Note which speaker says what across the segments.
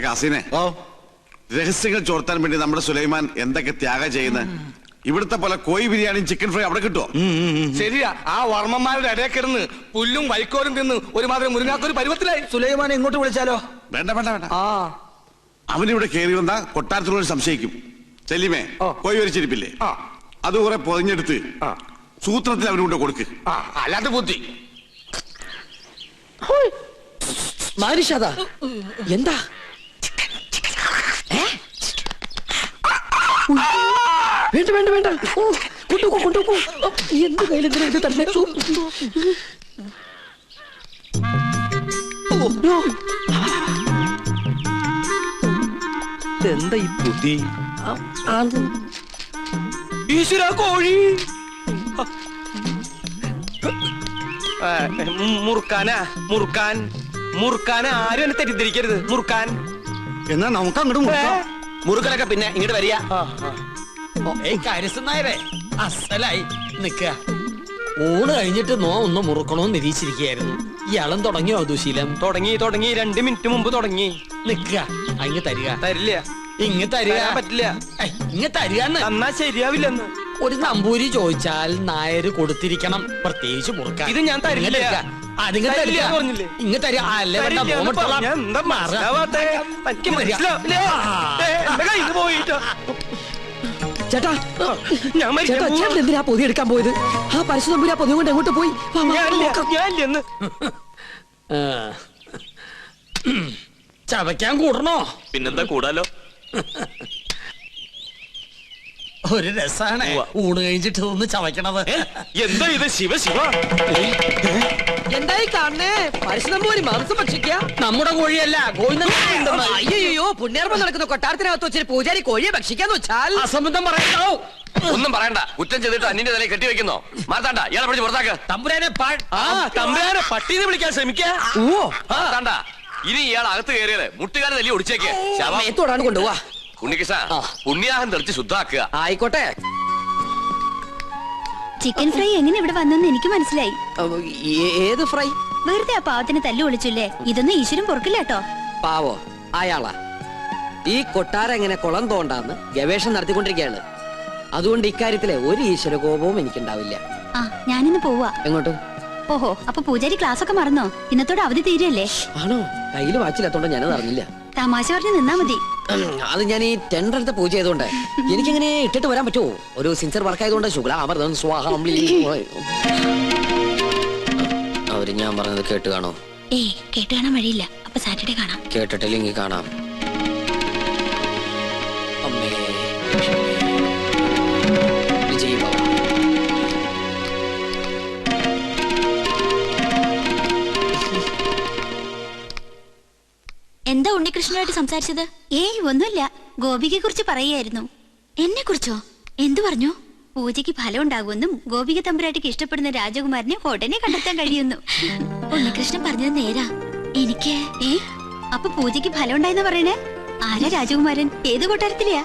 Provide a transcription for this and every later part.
Speaker 1: കാസിനെ രഹസ്യങ്ങൾ ചോർത്താൻ വേണ്ടി നമ്മുടെ സുലൈമാൻ എന്തൊക്കെ ത്യാഗം ചെയ്യുന്നത്. ഇവിടുത്തെ പോലെ കോഴി ബിരിയാണിയും ചിക്കൻ ഫ്രൈ അവിടെ കിട്ടുമോ?
Speaker 2: ശരിയാ, ആ വർമ്മന്മാരുടെ ഇടയിൽ കിടന്ന് പുല്ലും വൈക്കോലും തിന്ന് ഒരുമാതിരി മുരുങ്ങാക്കൊരു പരുവത്തിലായി.
Speaker 3: സുലൈമാനെ ഇങ്ങോട്ട് വിളിച്ചാലോ?
Speaker 1: വേണ്ട വേണ്ട വേണ്ട. അവനിവിടെ കയറി വന്നാ കൊട്ടാരത്തിനോട് സംശയിക്കും. ചെല്ലിമേ കോഴി വരിച്ചിരിപ്പില്ലേ, അത് കുറെ പൊതിഞ്ഞെടുത്ത് സൂത്രത്തിൽ അവനുകൊണ്ട് കൊടുക്ക്.
Speaker 2: അല്ലാതെ ബുദ്ധി
Speaker 3: മാരിഷാദാ എന്താ? വേണ്ട വേണ്ട വേണ്ട, കൊണ്ടുപോ കൊണ്ടുപോ. എന്ത് കയ്യിലെന്തിനാ ഇത് തന്നെ? എന്താ ഈ ബുദ്ധി? ഈശ്വര കോഴി
Speaker 4: മുറുക്കാനാ മുറുക്കാൻ മുറുക്കാൻ ആരും എന്നെ തെറ്റിദ്ധരിക്കരുത്. മുറുക്കാൻ
Speaker 3: എന്നാ നമുക്ക് അങ്ങോട്ട്
Speaker 4: മുറുക്കലൊക്കെ പിന്നെ ഇങ്ങോട്ട് വരിക.
Speaker 3: കാര്യസ്ഥനായരെ അസലായി നിക്ക. ഊണ് കഴിഞ്ഞിട്ട് ഒന്ന് മുറുക്കണോന്ന് നിരീക്ഷിച്ചിരിക്കുകയായിരുന്നു. ഇയാളും തുടങ്ങിയോ ദുശീലം?
Speaker 4: തുടങ്ങി 2 മിനിറ്റ് മുമ്പ് തുടങ്ങി.
Speaker 3: നിക്ക അങ്ങ് തരിക.
Speaker 4: തരില്ല.
Speaker 3: ഇങ്ങ് തരിക
Speaker 4: പറ്റില്ല.
Speaker 3: ഇങ്ങ് തരികന്ന്.
Speaker 4: എന്നാ ശരിയാവില്ലെന്ന്.
Speaker 3: ഒരു നമ്പൂരി ചോദിച്ചാൽ നായര് കൊടുത്തിരിക്കണം, പ്രത്യേകിച്ച് മുറുക്കാൻ.
Speaker 4: ഇത് ഞാൻ തരില്ല.
Speaker 3: പറഞ്ഞില്ലേ ഇങ്ങ് തരിക. അല്ലേ ചേട്ടാ, ചേട്ടാ ചേട്ടൻ എന്തിനാ പൊതി എടുക്കാൻ പോയത്? ആ പരശുതമ്പുരി ആ പൊതി കൊണ്ട് എങ്ങോട്ട് പോയി? ചവയ്ക്കാൻ കൂടണോ?
Speaker 4: പിന്നെന്താ കൂടാലോ.
Speaker 3: ഒരു രസാണ് ഊണ് കഴിഞ്ഞിട്ട് ഒന്ന് ചവയ്ക്കണത്.
Speaker 4: എന്താ ഇത്? ശിവ ശിവ,
Speaker 3: എന്തായി കാണണേ? പരശുതമ്പൂരി മാംസം ഭക്ഷിക്കുക. നമ്മുടെ കോഴിയല്ല, അയ്യോ പുണ്യാർമ്മം നടക്കുന്ന കൊട്ടാരത്തിനകത്ത് വെച്ചൊരു പൂജാരി കോഴിയെ ഭക്ഷിക്കാന്ന് വെച്ചാൽ അസംബന്ധം പറയണോ?
Speaker 4: ഒന്നും പറയണ്ട. കുറ്റം ചെയ്തിട്ട് അന്യന്റെ തലയിൽ കെട്ടിവെക്കുന്നോ? മാറ്റാണ്ട, ഇയാളെ പിടിച്ച് പുറത്താക്ക്.
Speaker 3: തമ്പുരാനെ
Speaker 4: തമ്പുരാനെ പട്ടീന്ന് വിളിക്കാൻ ശ്രമിക്കാ. ഇനി ഇയാൾ അകത്ത് കയറിയത് മുട്ടുകാരെ തല്ലി ഒടിച്ചേക്ക്.
Speaker 3: ശവത്തോടാണ് കൊണ്ടുപോവാ.
Speaker 4: ഉണ്ണികൃഷ്ണ, പുണ്യാഹം തെളിച്ച് ശുദ്ധാക്കുക.
Speaker 3: ആയിക്കോട്ടെ.
Speaker 5: ചിക്കൻ ഫ്രൈ എങ്ങനെ ഇവിടെ വന്നെന്ന് എനിക്ക് മനസ്സിലായി.
Speaker 3: ഏത് ഫ്രൈ?
Speaker 5: വെറുതെ ആ പാവത്തിന് തല്ലു വിളിച്ചില്ലേ? ഇതൊന്നും ഈശ്വരൻ പൊറുക്കില്ല കേട്ടോ.
Speaker 3: പാവോ അയാളാ. ഈ കൊട്ടാരം എങ്ങനെ കുളം തോണ്ടാന്ന് ഗവേഷണം നടത്തിക്കൊണ്ടിരിക്കുകയാണ്. അതുകൊണ്ട് ഇക്കാര്യത്തിലെ ഒരു ഈശ്വര കോപവും എനിക്കുണ്ടാവില്ല.
Speaker 5: ആ ഞാനിന്ന് പോവാ.
Speaker 3: എങ്ങോട്ട്?
Speaker 5: ഓഹോ, അപ്പൊ പൂജാരി ക്ലാസ് ഒക്കെ മറന്നോ? ഇന്നത്തോടെ അവധി തീരല്ലേ?
Speaker 3: ആണോ? കയ്യില് വാച്ചില്ലാത്തോണ്ട് ഞാനത് അറിഞ്ഞില്ല.
Speaker 5: തമാശ പറഞ്ഞു നിന്നാ മതി.
Speaker 3: അത് ഞാൻ ഈ ടെൻഡർ എടുത്ത പൂജ ചെയ്തോണ്ട് എനിക്കിങ്ങനെ ഇട്ടിട്ട് വരാൻ പറ്റുമോ? ഒരു സിൻസിയർ വർക്ക് ആയതുകൊണ്ട് ശുക്ലാമൃതം സ്വാഹം. അവര് ഞാൻ പറഞ്ഞത് കേട്ട് കാണോ?
Speaker 5: ഏയ് കേട്ട് കാണാൻ വഴിയില്ല. അപ്പൊ സാറ്റർഡേ കാണാം.
Speaker 3: കേട്ടിട്ടില്ലെങ്കിൽ കാണാം. അമ്മേ വിജയ് ബാബ.
Speaker 5: എന്താ ഉണ്ണികൃഷ്ണനായിട്ട് സംസാരിച്ചത്? ഏയ് ഒന്നുമില്ല, ഗോപികയെ കുറിച്ച് പറയായിരുന്നു. എന്നെ കുറിച്ചോ? എന്തു പറഞ്ഞു? പൂജയ്ക്ക് ഫലം ഉണ്ടാകുമെന്നും ഗോപിക തമ്പുരാട്ടിക്ക് ഇഷ്ടപ്പെടുന്ന രാജകുമാരനെ ഉടനെ കണ്ടെത്താൻ കഴിയുന്നു. ഉണ്ണികൃഷ്ണൻ പറഞ്ഞത് നേരാ. എനിക്ക് അപ്പൊ പൂജയ്ക്ക് ഫലം ഉണ്ടായെന്ന് പറയണേ? ആരാ രാജകുമാരൻ? ഏത് കൊട്ടാരത്തിലെയാ?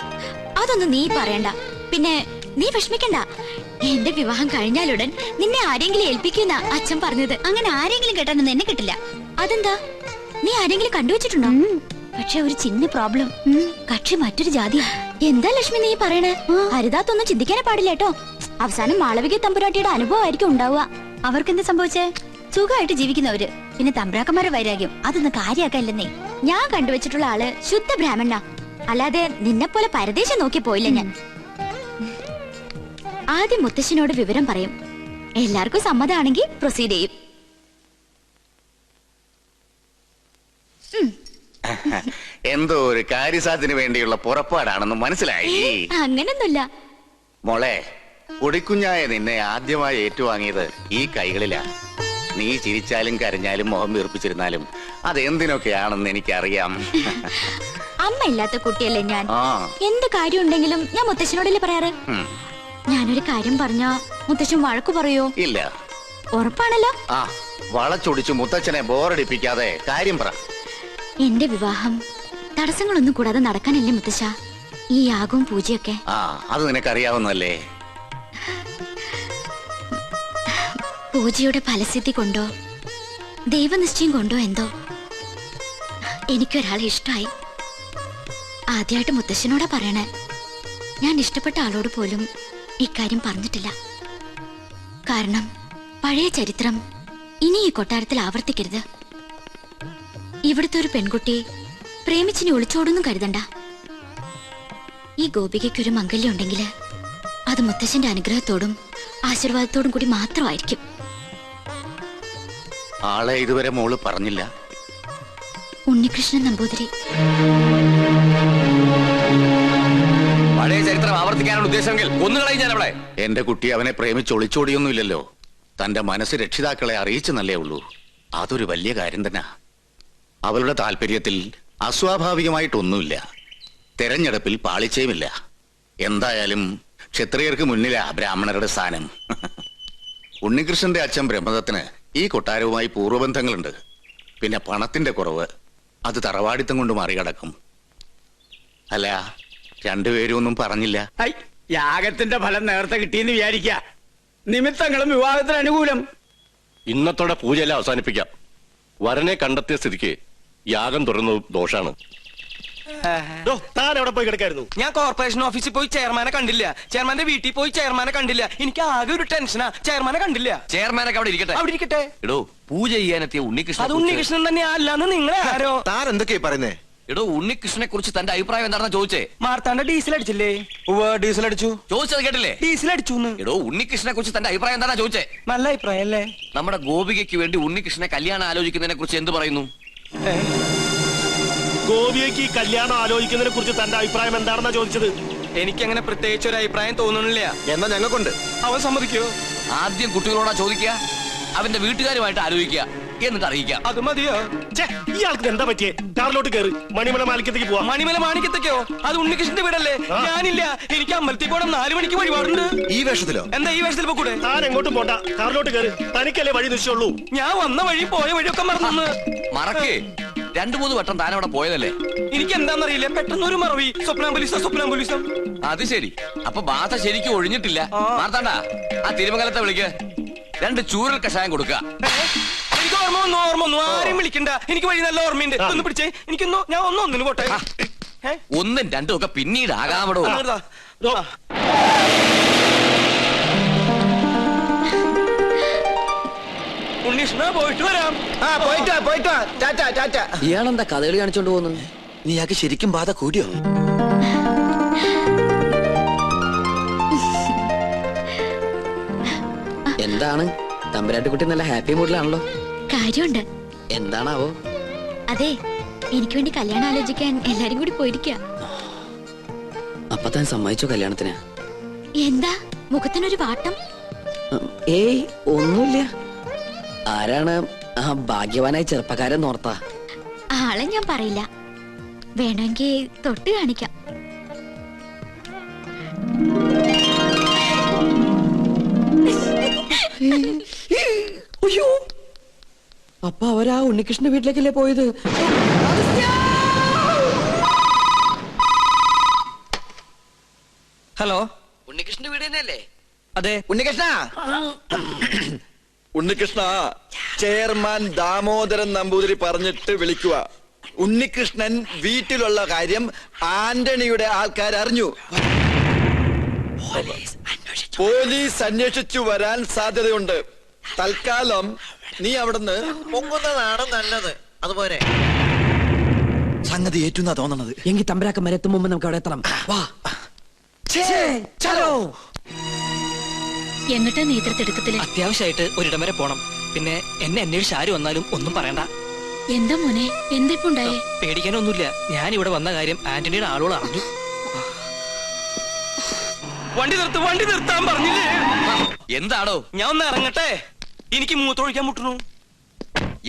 Speaker 5: അതൊന്നും നീ പറയണ്ട. പിന്നെ നീ വിഷമിക്കണ്ട. എന്റെ വിവാഹം കഴിഞ്ഞാലുടൻ നിന്നെ ആരെങ്കിലും ഏൽപ്പിക്കുന്ന അച്ഛൻ പറഞ്ഞത്. അങ്ങനെ ആരെങ്കിലും കേട്ടാനൊന്നും എന്നെ കിട്ടില്ല. അതെന്താ? നീ ആരെങ്കിലും കണ്ടുവച്ചിട്ടുണ്ടോ? പക്ഷെ ഒരു ചിന്ന പ്രോബ്ലം. കക്ഷി മറ്റൊരു ജാതിയാ. എന്താ ലക്ഷ്മി നീ പറയണേ? ഹരിതാത്തൊന്നും ചിന്തിക്കാനേ പാടില്ല കേട്ടോ. അവസാനം മാളവിക തമ്പുരാട്ടിയുടെ അനുഭവമായിരിക്കും ഉണ്ടാവുക. അവർക്കെന്താ സംഭവിച്ചേ? സുഖമായിട്ട് ജീവിക്കുന്നവര്. പിന്നെ തമ്പ്രാക്കന്മാരെ വൈരാഗ്യം അതൊന്നും കാര്യാക്കല്ലെന്നേ. ഞാൻ കണ്ടുവച്ചിട്ടുള്ള ആള് ശുദ്ധ ബ്രാഹ്മണ. അല്ലാതെ നിന്നെ പോലെ പരദേശം നോക്കി പോയില്ല ഞാൻ. ആദ്യം മുത്തശ്ശനോട് വിവരം പറയും. എല്ലാവർക്കും സമ്മതമാണെങ്കിൽ പ്രൊസീഡ് ചെയ്യും.
Speaker 6: എന്തോ ഒരു കാര്യസാധ്യത്തിന് വേണ്ടിയുള്ള പുറപ്പാടാണെന്ന് മനസ്സിലായി.
Speaker 5: അങ്ങനൊന്നുമില്ല
Speaker 6: മോളെ. പൊടിക്കുഞ്ഞായ നിന്നെ ആദ്യമായി ഏറ്റുവാങ്ങിയത് ഈ കൈകളിലാ. നീ ചിരിച്ചാലും കരഞ്ഞാലും മുഖം വീർപ്പിച്ചിരുന്നാലും അതെന്തിനൊക്കെയാണെന്ന് എനിക്കറിയാം.
Speaker 5: അമ്മ ഇല്ലാത്ത കുട്ടിയല്ലേ ഞാൻ. എന്ത് കാര്യം ഉണ്ടെങ്കിലും ഞാൻ മുത്തശ്ശനോടല്ലേ പറയാറ്. ഞാനൊരു കാര്യം പറഞ്ഞാ മുത്തശ്ശൻ വഴക്കു പറയോ?
Speaker 6: ഇല്ല.
Speaker 5: ഉറപ്പാണല്ലോ.
Speaker 6: വളച്ചൊടിച്ചു മുത്തച്ഛനെ ബോറടിപ്പിക്കാതെ കാര്യം പറ.
Speaker 5: എന്റെ വിവാഹം തടസ്സങ്ങളൊന്നും കൂടാതെ നടക്കാനല്ലേ മുത്തശ്ശ ഈ യാഗവും പൂജയൊക്കെ?
Speaker 6: അത് നിനക്കറിയാവുന്നല്ലേ.
Speaker 5: പൂജയുടെ ഫലസിദ്ധി കൊണ്ടോ ദൈവനിശ്ചയം കൊണ്ടോ എന്തോ എനിക്കൊരാളെ ഇഷ്ടമായി. ആദ്യമായിട്ട് മുത്തശ്ശനോടാ പറയണേ. ഞാൻ ഇഷ്ടപ്പെട്ട ആളോട് പോലും ഇക്കാര്യം പറഞ്ഞിട്ടില്ല. കാരണം പഴയ ചരിത്രം ഇനി ഈ കൊട്ടാരത്തിൽ ആവർത്തിക്കരുത്. ഇവിടുത്തെ ഒരു പെൺകുട്ടി പ്രേമിച്ചിനി ഒളിച്ചോടൊന്നും കരുതണ്ട. ഈ ഗോപികയ്ക്കൊരു മംഗല്യം ഉണ്ടെങ്കിൽ അത് മുത്തശ്ശന്റെ അനുഗ്രഹത്തോടും ആശീർവാദത്തോടും കൂടി മാത്രമായിരിക്കും.
Speaker 6: ആളെ ഇതുവരെ മോള് പറഞ്ഞില്ല.
Speaker 5: ഉണ്ണികൃഷ്ണൻ നമ്പൂതിരി.
Speaker 4: പഴയ ചരിത്രം ആവർത്തിക്കാനുള്ള ഉദ്ദേശമെങ്കിൽ കൊന്നുകളയും ഞാൻ അവളെ.
Speaker 6: എന്റെ കുട്ടി അവനെ പ്രേമിച്ച് ഒളിച്ചോടിയൊന്നുമില്ലല്ലോ. തന്റെ മനസ്സ് രക്ഷിതാക്കളെ അറിയിച്ചെന്നല്ലേ ഉള്ളൂ. അതൊരു വലിയ കാര്യം തന്നെ. അവളുടെ താല്പര്യത്തിൽ അസ്വാഭാവികമായിട്ടൊന്നുമില്ല. തെരഞ്ഞെടുപ്പിൽ പാളിച്ചയുമില്ല. എന്തായാലും ക്ഷത്രിയർക്ക് മുന്നിലാ ബ്രാഹ്മണരുടെ സ്ഥാനം. ഉണ്ണികൃഷ്ണന്റെ അച്ഛൻ ബ്രഹ്മദത്തിന് ഈ കൊട്ടാരവുമായി പൂർവ്വബന്ധങ്ങളുണ്ട്. പിന്നെ പണത്തിന്റെ കുറവ് അത് തറവാടിത്തം കൊണ്ട് മറികടക്കും. അല്ല, രണ്ടുപേരും ഒന്നും പറഞ്ഞില്ല.
Speaker 7: യാഗത്തിന്റെ ഫലം നേരത്തെ കിട്ടിയെന്ന് വിചാരിക്ക. നിമിത്തങ്ങളും വിവാഹത്തിന് അനുകൂലം.
Speaker 8: ഇന്നത്തോടെ പൂജയെല്ലാം അവസാനിപ്പിക്കാം. വരനെ കണ്ടെത്തിയ സ്ഥിതിക്ക് യാഗം തുടരുന്നത് ദോഷാണ്.
Speaker 2: താൻ എവിടെ പോയി കിടക്കായിരുന്നു? ഞാൻ കോർപ്പറേഷൻ ഓഫീസിൽ പോയി ചെയർമാനെ കണ്ടില്ല. ചെയർമാന്റെ വീട്ടിൽ പോയി ചെയർമാനെ കണ്ടില്ല. എനിക്ക് ആകെ ഒരു ടെൻഷനാ. ചെയർമാനെ കണ്ടില്ല.
Speaker 4: ചെയർമാനൊക്കെ അവിടെ ഇരിക്കട്ടെ.
Speaker 2: അവിടെ ഇരിക്കട്ടെ.
Speaker 4: എടോ, പൂജ ചെയ്യാനെത്തിയ ഉണ്ണികൃഷ്ണൻ.
Speaker 2: അത് ഉണ്ണികൃഷ്ണൻ തന്നെ അല്ലാന്ന് നിങ്ങളെ ആരോ?
Speaker 9: താൻ എന്തൊക്കെയാ പറയുന്നേ?
Speaker 4: എടോ, ഉണ്ണികൃഷ്ണനെ കുറിച്ച് തന്റെ അഭിപ്രായം എന്താണെന്ന് ചോദിച്ചേ.
Speaker 2: മാർത്താണ്ട ഡീസൽ അടിച്ചില്ലേ?
Speaker 9: ഡീസൽ അടിച്ചു.
Speaker 4: ചോദിച്ചത് കേട്ടില്ലേ?
Speaker 2: ഡീസൽ അടിച്ചു.
Speaker 4: എടോ, ഉണ്ണികൃഷ്ണനെ കുറിച്ച് തന്റെ അഭിപ്രായം എന്താണെന്നാ ചോദിച്ചേ.
Speaker 2: നല്ല അഭിപ്രായം അല്ലേ?
Speaker 4: നമ്മുടെ ഗോപികയ്ക്ക് വേണ്ടി ഉണ്ണികൃഷ്ണനെ കല്യാണം ആലോചിക്കുന്നതിനെ കുറിച്ച് എന്ത് പറയുന്നു?
Speaker 8: ഗോപിയയ്ക്ക് കല്യാണം ആലോചിക്കുന്നതിനെ കുറിച്ച് തന്റെ അഭിപ്രായം എന്താണെന്നാ ചോദിച്ചത്.
Speaker 2: എനിക്കങ്ങനെ പ്രത്യേകിച്ച് ഒരു അഭിപ്രായം തോന്നുന്നില്ല.
Speaker 9: എന്നാ ഞങ്ങൾക്കുണ്ട്.
Speaker 2: അവൻ സമ്മതിക്കോ?
Speaker 4: ആദ്യം കുട്ടികളോടാ ചോദിക്കുക, അവന്റെ വീട്ടുകാരുമായിട്ട് ആലോചിക്കുക, എന്നിട്ട് അറിയിക്കാം.
Speaker 2: അത് മതിയോ?
Speaker 8: ഇയാൾക്ക് എന്താ പറ്റിയേ? കാറിലോട്ട് കയറി മണിമല മാലിക്കത്തേക്ക് പോവാം.
Speaker 2: മണിമല മാണിക്കത്തേക്കോ? അത് ഉണ്ണികൃഷ്ണന്റെ വീടല്ലേ? ഞാനില്ല. എനിക്ക് അമ്പലത്തിൽ പോകണം. 4 മണിക്ക് വഴിപാടുണ്ട്.
Speaker 9: ഈ വേഷത്തിലോ?
Speaker 2: എന്താ ഈ വേഷത്തിൽ പോകൂടെ?
Speaker 8: താൻ എങ്ങോട്ടും പോണ്ട, കാറിലോട്ട് കയറി. തനിക്കല്ലേ വഴി നിശ്ചയുള്ളൂ.
Speaker 2: ഞാൻ വന്ന വഴി പോയ വഴിയൊക്കെ മറന്നു.
Speaker 4: മറക്കേ, 2-3 വട്ടം താൻ അവിടെ പോയതല്ലേ?
Speaker 2: എനിക്ക് എന്താണെന്നറിയില്ല, പെട്ടെന്ന് ഒരു മറവി. സ്വപ്നാംബുലിസം.
Speaker 4: അത് ശരി. അപ്പൊ ബാധ ശരിക്കും ഒഴിഞ്ഞിട്ടില്ല. മാർത്താണ്ട, ആ തിരുമംഗലത്തെ വിളിക്ക്. 2 ചൂരൽ കഷായം കൊടുക്കുക.
Speaker 2: എനിക്ക് ഓർമ്മ വന്നു. ആരെയും വിളിക്കണ്ട. എനിക്ക് വഴി നല്ല ഓർമ്മയുണ്ട്. ഒന്ന് പിടിച്ചേ. എനിക്കൊന്നു ഞാൻ ഒന്നിന് പോട്ടെ.
Speaker 4: 1ഉം 2ഉം ഒക്കെ പിന്നീട് ആകാമടോ.
Speaker 2: ഉണ്ണീഷ്ണ, പോയിട്ട് വരാം.
Speaker 7: പോയിട്ട് വാ. ടാറ്റ.
Speaker 3: ഇയാളെന്താ കഥകളി കാണിച്ചോണ്ട് പോകുന്നത്?
Speaker 9: നീ ആക്ക് ശരിക്കും ബാധ കൂടിയോ?
Speaker 3: എന്താണ് തമ്പുരാട്ടിക്കുട്ടി നല്ല ഹാപ്പി മൂഡിലാണല്ലോ.
Speaker 5: കാര്യമുണ്ട്.
Speaker 3: എന്താണാവോ?
Speaker 5: അതെ, എനിക്ക് വേണ്ടി കല്യാണം ആലോചിക്കാൻ എല്ലാരും കൂടി പോയിരിക്ക.
Speaker 3: അപ്പൊ താൻ സമ്മതിച്ചോ കല്യാണത്തിന്?
Speaker 5: എന്താ മുഖത്തിനൊരു വാട്ടം?
Speaker 3: ഏയ്, ഒന്നുമില്ല. ആരാണ് ആ ഭാഗ്യവാനായ ചെറുപ്പക്കാരൻ ഓർത്താ?
Speaker 5: ആളെ ഞാൻ പറയില്ല. വേണമെങ്കിൽ തൊട്ട് കാണിക്കാം.
Speaker 3: അയ്യോ, അപ്പൊ അവരാ ഉണ്ണികൃഷ്ണന്റെ വീട്ടിലേക്കല്ലേ പോയത്?
Speaker 2: ഹലോ,
Speaker 3: ഉണ്ണികൃഷ്ണന്റെ വീട് തന്നെയല്ലേ?
Speaker 2: അതെ.
Speaker 9: ഉണ്ണികൃഷ്ണ, ചെയർമാൻ ദാമോദരൻ നമ്പൂതിരി പറഞ്ഞിട്ട് വിളിക്കുക. ഉണ്ണികൃഷ്ണൻ വീട്ടിലുള്ള കാര്യം ആന്റണിയുടെ ആൾക്കാർ അറിഞ്ഞു. പോലീസ് അന്വേഷിച്ചു വരാൻ സാധ്യതയുണ്ട്. തൽക്കാലം നീ അവിടുന്ന് പൊങ്ങുന്നതാണ് നല്ലത്. അതുപോലെ സംഗതി ഏറ്റുന്നാ തോന്നണത്.
Speaker 3: എങ്കിൽ തമ്പരാക്കം വരെത്തും മുമ്പ് നമുക്ക് അവിടെ എത്തണം. വാ.
Speaker 5: എന്നിട്ടാ നേതൃത്വത്തില്
Speaker 2: അത്യാവശ്യമായിട്ട് ഒരിടം വരെ പോണം. പിന്നെ എന്നെ അന്വേഷിച്ച് ആര് വന്നാലും ഒന്നും പറയണ്ട.
Speaker 5: എന്താ മോനെ, എന്തിപ്പുണ്ടായേ?
Speaker 2: പേടിക്കാനൊന്നുമില്ല. ഞാൻ ഇവിടെ വന്ന കാര്യം ആന്റണിയുടെ ആളുകൾ അറിഞ്ഞു. വണ്ടി നിർത്താൻ പറഞ്ഞില്ലേ?
Speaker 4: എന്താണോ?
Speaker 2: ഞാൻ ഒന്ന് ഇറങ്ങട്ടെ. എനിക്ക് മൂത്രമൊഴിക്കാൻ മുട്ടുന്നു.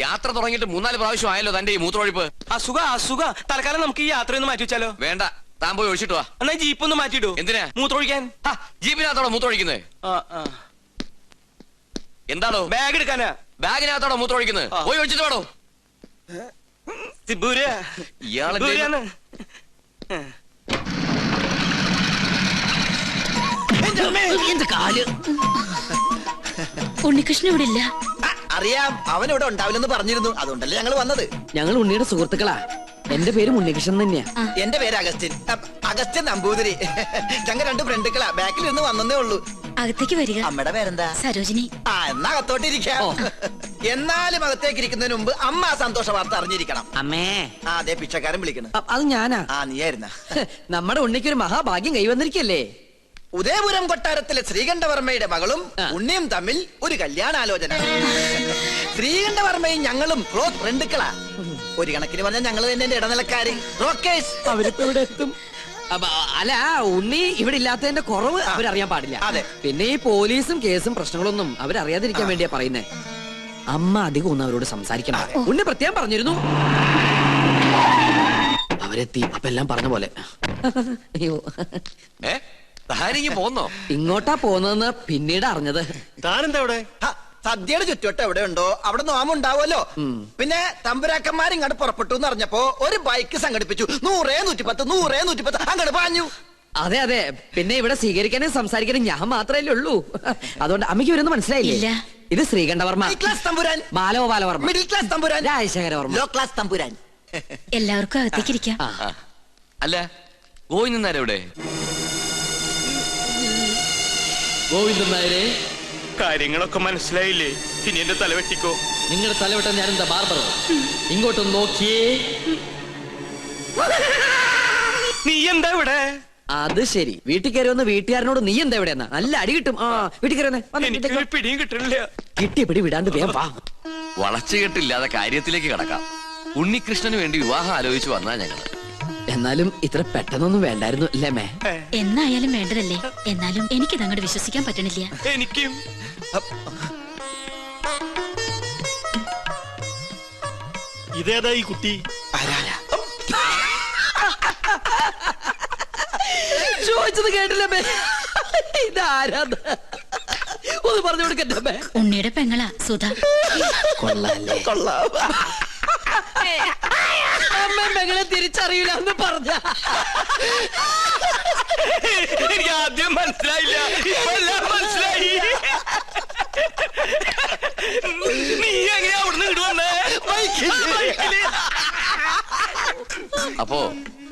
Speaker 4: യാത്ര തുടങ്ങിയിട്ട് 3-4 പ്രാവശ്യം ആയല്ലോ തന്റെ ഈ മൂത്രമൊഴിപ്പ്.
Speaker 2: അസുഖ. തൽക്കാലം നമുക്ക് ഈ യാത്രയൊന്ന് മാറ്റി വെച്ചാലോ?
Speaker 4: വേണ്ട, താൻ പോയി ഒഴിച്ചിട്ട് വാ.
Speaker 2: എന്നാ ജീപ്പ് ഒന്ന് മാറ്റിയിടൂ.
Speaker 4: എന്തിനാ?
Speaker 2: മൂത്രമൊഴിക്കാൻ.
Speaker 4: ജീപ്പിനകത്തോടെ മൂത്രമൊഴിക്കുന്നത്? എന്താണോ?
Speaker 2: ബാഗ് എടുക്കാനാ.
Speaker 4: ബാഗിനകത്തോടെ മൂത്രമൊഴിക്കുന്നത്? പോയി ഒഴിച്ചിട്ട് വേണോ? ഇയാളെ
Speaker 5: ഉണ്ണികൃഷ്ണൻ ഇവിടെ ഇല്ല.
Speaker 9: അറിയാം, അവൻ ഇവിടെ ഉണ്ടാവില്ലെന്ന് പറഞ്ഞിരുന്നു. അതുകൊണ്ടല്ലേ ഞങ്ങൾ വന്നത്.
Speaker 3: ഞങ്ങൾ ഉണ്ണിയുടെ സുഹൃത്തുക്കളാ. എന്റെ പേര് ഉണ്ണികൃഷ്ണൻ തന്നെയാ.
Speaker 9: എന്റെ പേര് അഗസ്റ്റിൻ. അഗസ്റ്റിൻ നമ്പൂതിരി. ഞങ്ങൾ 2 ഫ്രണ്ടുക്കളാ. ബാക്കിൽ നിന്ന് വന്നേ ഉള്ളൂ.
Speaker 5: അകത്തേക്ക് വരിക.
Speaker 9: അമ്മയുടെ പേരെന്താ?
Speaker 5: സരോജിനി.
Speaker 9: എന്നാ അകത്തോട്ടിരിക്കാം. എന്നാലും അകത്തേക്ക് ഇരിക്കുന്നതിന് മുമ്പ് അമ്മ ആ സന്തോഷ വാർത്ത അറിഞ്ഞിരിക്കണം.
Speaker 3: അമ്മേ.
Speaker 9: അതെ പിച്ചക്കാരൻ വിളിക്കണം.
Speaker 3: അത് ഞാനാ.
Speaker 9: നീയായിരുന്ന.
Speaker 3: നമ്മുടെ ഉണ്ണിക്കൊരു മഹാഭാഗ്യം കൈവന്നിരിക്കല്ലേ.
Speaker 9: ഉദയപുരം കൊട്ടാരത്തിലെ ശ്രീകണ്ഠവർമ്മയുടെ മകളും ഉണ്ണിയും തമ്മിൽ ഒരു കല്യാണാലോചന. ശ്രീകണ്ഠവർമ്മയും ഞങ്ങളും ക്ലോസ് ഫ്രണ്ടുക്കളാ. ഒരു കണക്കിന് പറഞ്ഞാൽ ഞങ്ങൾ തന്നെ എന്റെ ഇടനിലക്കാര്.
Speaker 3: അവരിപ്പോ ഇവിടെ എത്തും. അല്ല, ഉണ്ണി ഇവിടെ ഇല്ലാത്തതിന്റെ കുറവ് അവരറിയാൻ പാടില്ല.
Speaker 9: അതെ.
Speaker 3: പിന്നെ ഈ പോലീസും കേസും പ്രശ്നങ്ങളൊന്നും അവരറിയാതിരിക്കാൻ വേണ്ടിയാ പറയുന്നേ. അമ്മ അധികം ഒന്നും അവരോട് സംസാരിക്കണം. ഉണ്ണി പ്രത്യേകം പറഞ്ഞിരുന്നു. അവരെത്തി. അപ്പൊ എല്ലാം പറഞ്ഞ പോലെ. അയ്യോ,
Speaker 4: പോന്നോ?
Speaker 3: ഇങ്ങോട്ടാ പോന്നതെന്ന് പിന്നീട് അറിഞ്ഞത്.
Speaker 8: താനെന്താ ഇവിടെ?
Speaker 9: സദ്യയുടെ ചുറ്റുവട്ടം എവിടെ ഉണ്ടോ അവിടെ നോമുണ്ടാവുമല്ലോ. പിന്നെ തമ്പുരാക്കന്മാർ ഇങ്ങോട്ട് പുറപ്പെട്ടു എന്ന് അറിഞ്ഞപ്പോ ഒരു ബൈക്ക് സംഘടിപ്പിച്ചു. 100, 110, 100, 110 അങ്ങോട്ട് പാഞ്ഞു.
Speaker 3: അതെ അതെ. പിന്നെ ഇവിടെ സ്വീകരിക്കാനും സംസാരിക്കാനും ഞാൻ മാത്രമല്ലേ ഉള്ളൂ. അതുകൊണ്ട് അമ്മയ്ക്ക് ഇവരൊന്നും മനസ്സിലായില്ല. ഇത് ശ്രീകണ്ഠവർമ്മ,
Speaker 9: ക്ലാസ് തമ്പുരാൻ.
Speaker 3: ബാലഗോപാലവർമ്മ,
Speaker 9: മിഡിൽ ക്ലാസ് തമ്പുരാൻ.
Speaker 3: രാജശേഖരവർമ്മ,
Speaker 9: ലോ ക്ലാസ് തമ്പുരാൻ.
Speaker 5: എല്ലാവർക്കും അകത്തേക്ക് ഇരിക്കാം.
Speaker 4: അല്ല, ഗോവിന്ദൻ നായരെവിടെ?
Speaker 3: ഗോവിന്ദൻ നായരെ,
Speaker 2: കാര്യങ്ങളൊക്കെ മനസ്സിലായില്ലേ? ഇനി എന്റെ തല വെട്ടിക്കോ.
Speaker 3: നിങ്ങളുടെ തലവട്ടം ഞാൻ എന്താ ബാർബറോ? ഇങ്ങോട്ടൊന്ന് നോക്കിയേ.
Speaker 2: നീ എന്താ ഇവിടെ?
Speaker 3: അത് ശരി, വീട്ടിൽ കയറി വന്ന് വീട്ടുകാരനോട് നീ എന്താ ഇവിടെ? നല്ല അടി കിട്ടും. വീട്ടിൽ കയറി
Speaker 2: എനിക്കൊരു പിടിയും കിട്ടണില്ല.
Speaker 3: കിട്ടിയ പിടി വിടാണ്ട് വേഗം വാ.
Speaker 4: വളച്ചുകെട്ടില്ലാതെ കാര്യത്തിലേക്ക് കടക്കാം. ഉണ്ണികൃഷ്ണന് വേണ്ടി വിവാഹം ആലോചിച്ചു വന്നാ ഞങ്ങള്.
Speaker 3: എന്നാലും ഇത്ര പെട്ടെന്നൊന്നും വേണ്ടായിരുന്നു അല്ലേ മേ?
Speaker 5: എന്നായാലും വേണ്ടതല്ലേ. എന്നാലും എനിക്കിത് അങ്ങോട്ട് വിശ്വസിക്കാൻ പറ്റണില്ല.
Speaker 2: എനിക്കും.
Speaker 8: ഇതേതാ ഈ കുട്ടി?
Speaker 3: ചോദിച്ചത് കേട്ടില്ല മേ. ഇതാരാന്ന് ഒന്ന് പറഞ്ഞു കൊടുക്കണ്ടേ?
Speaker 5: ഉണ്ണിയുടെ പെങ്ങളാ സുധ.
Speaker 3: കൊള്ളാല്ലേ?
Speaker 9: കൊള്ളാം.
Speaker 3: അമ്മ പെങ്ങളെ തിരിച്ചറിയില്ല എന്ന് പറഞ്ഞ.
Speaker 2: എനിക്ക് ആദ്യം മനസ്സിലായില്ല, ഇപ്പൊ എല്ലാം മനസ്സിലായി. നീ എങ്ങനെയാ അവിടുന്ന് ഇടുവന്നേ?
Speaker 4: അപ്പോ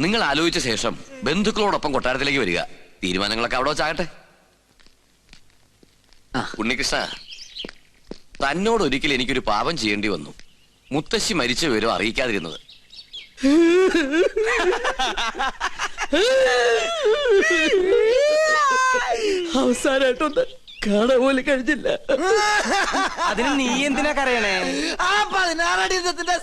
Speaker 4: നിങ്ങൾ ആലോചിച്ച ശേഷം ബന്ധുക്കളോടൊപ്പം കൊട്ടാരത്തിലേക്ക് വരിക. തീരുമാനങ്ങളൊക്കെ അവിടെ വെച്ചാകട്ടെ. ഉണ്ണികൃഷ്ണ, തന്നോട് ഒരിക്കൽ എനിക്കൊരു പാപം ചെയ്യേണ്ടി വന്നു. മുത്തശ്ശി മരിച്ച വിവരം അറിയിക്കാതിരുന്നത്.
Speaker 3: അവസാനായിട്ടൊന്ന് കാണാൻ പോലും കഴിഞ്ഞില്ല.
Speaker 2: അതിന് നീ എന്തിനാ കരയണേ?
Speaker 9: ആ 16 അടി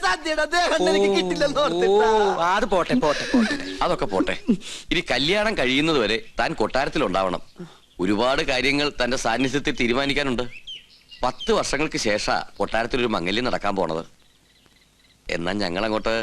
Speaker 9: സദ്യയുടെ ദേഹം എനിക്ക് കിട്ടില്ലെന്ന് ഓർത്തിട്ടാ.
Speaker 2: അത് പോട്ടെ പോട്ടെ പോട്ടെ.
Speaker 4: അതൊക്കെ പോട്ടെ. ഇനി കല്യാണം കഴിയുന്നത് വരെ താൻ കൊട്ടാരത്തിലുണ്ടാവണം. ഒരുപാട് കാര്യങ്ങൾ തന്റെ സാന്നിധ്യത്തിൽ തീരുമാനിക്കാനുണ്ട്. 10 വർഷങ്ങൾക്ക് ശേഷ കൊട്ടാരത്തിൽ ഒരു മംഗല്യം നടക്കാൻ പോണത്. എന്നാ ഞങ്ങളങ്ങോട്ട്